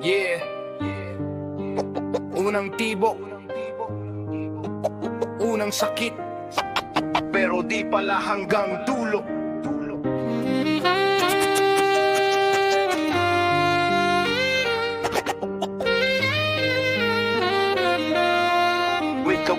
Yeah. Unang tibok, unang sakit, pero di pala hanggang dulo.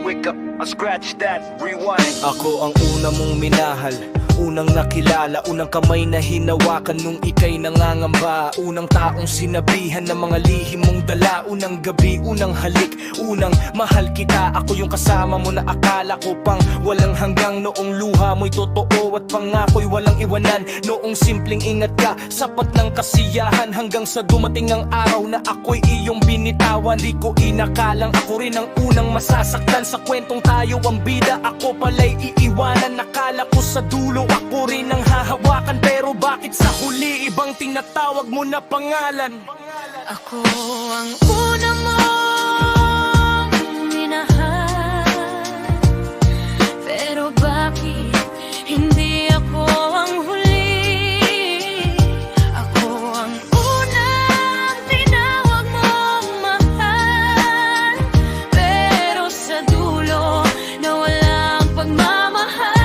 Wake up, I scratch that, rewind. Ako ang una mong minahal, unang nakilala, unang kamay na hinawakan nung ika'y nangangamba. Unang taong sinabihan ng mga lihim mong dala. Unang gabi, unang halik, unang mahal kita. Ako yung kasama mo na akala ko pang walang hanggang. Noong luha mo'y totoo at pangako'y walang iwanan. Noong simpleng ingat ka, sapat ng kasiyahan. Hanggang sa dumating ang araw na ako'y iyong binitawan. Di ko inakalang ako rin ang unang masasaktan. Sa kwentong tayo ang bida, ako pala'y iiwanan. Nakala ko sa dulo ako rin ang hahawakan, pero bakit sa huli ibang tinatawag mo na pangalan? Ako ang una mong minahal, pero bakit hindi ako ang huli? Ako ang unang tinawag mong mahal, pero sa dulo na walang pagmamahal.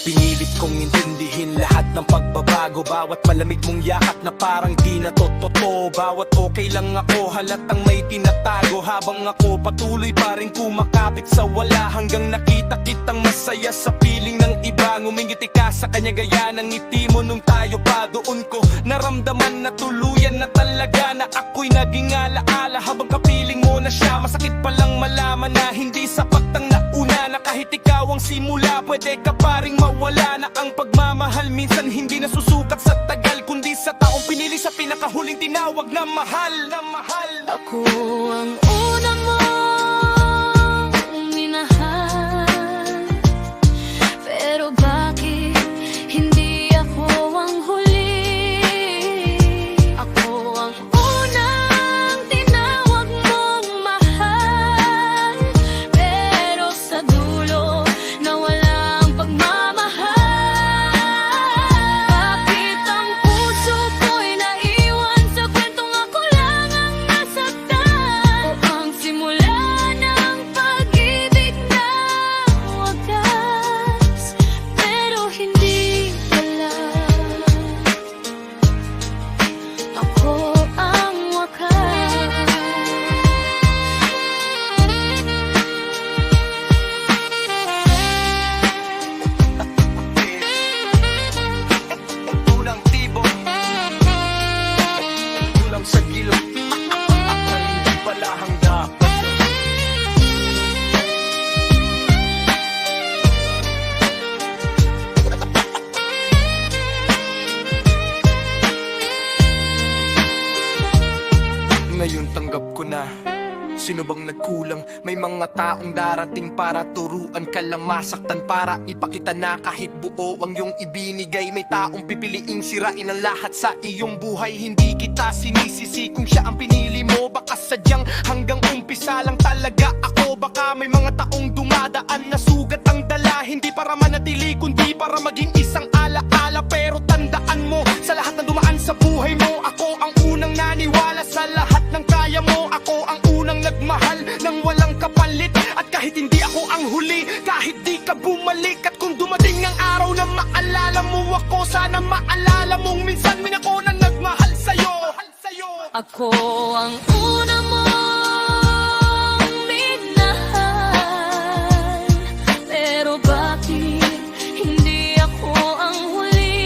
Pinilit kong intindihin lahat ng pagbabago. Bawat malamig mong yakap na parang di na totoo. Bawat okay lang ako, halatang may tinatago. Habang ako patuloy pa rin kumakapit sa wala. Hanggang nakita kitang masaya sa piling ng iba. Ngumingiti ka sa kanya gaya ng ngiti mo nung tayo pa. Doon ko naramdaman na tuluyan na talaga na ako'y naging alaala. Habang kapiling mo na siya, masakit palang malaman na hindi sapat ang nauna. Na kahit ikaw ang simula, pwede ka pa ring wala na ang pagmamahal. Minsan hindi nasusukat sa tagal, kundi sa taong pinili sa pinakahuling tinawag na mahal. Ako ang una mong minahal, pero bakit hindi ako ang huli? Ako ang unang tinawag mong mahal, pero sa dulo na walang pagmamahal. Sa gilong hindi pala hanggang ngayon tanggap ko na. Sino bang nagkulang? May mga taong darating para turuan ka lang, masaktan para ipakita na kahit buo ang iyong ibinigay. May taong pipiliing sirain ang lahat sa iyong buhay. Hindi kita sinisisi kung siya ang pinili mo. Baka sadyang hanggang umpisa lang talaga ako. Baka may mga taong dumadaan na sugat ang dala. Hindi para manatili kundi para maging isang alaala. Pero tandaan mo, sa lahat ng dumaan sa buhay mo, ako ang unang naniwala sa lahat ng kaya mo. Ako ang unang nagmahal nang walang kapalit. At kahit hindi ako ang huli, kahit di ka bumalik, at kung dumating ang araw na maalala mo ako, sana maalala mong minsan min ako na nagmahal sa'yo. Ako ang una mong minahal, pero bakit hindi ako ang huli?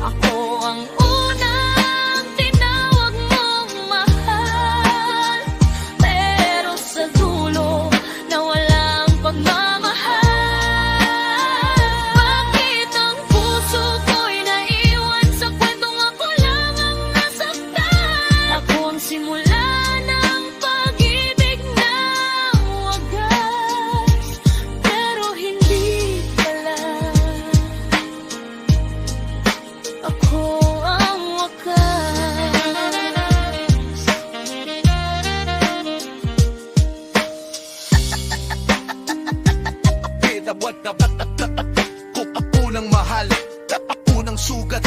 Ako ang unang tinawag mong mahal, pero sa dulo na walang pagmamahal. Bakit ang puso ko'y naiwan sa kwentong ako lang ang nasaktan? Ako ang simula ng pag-ibig mahal. Natapunang sugat,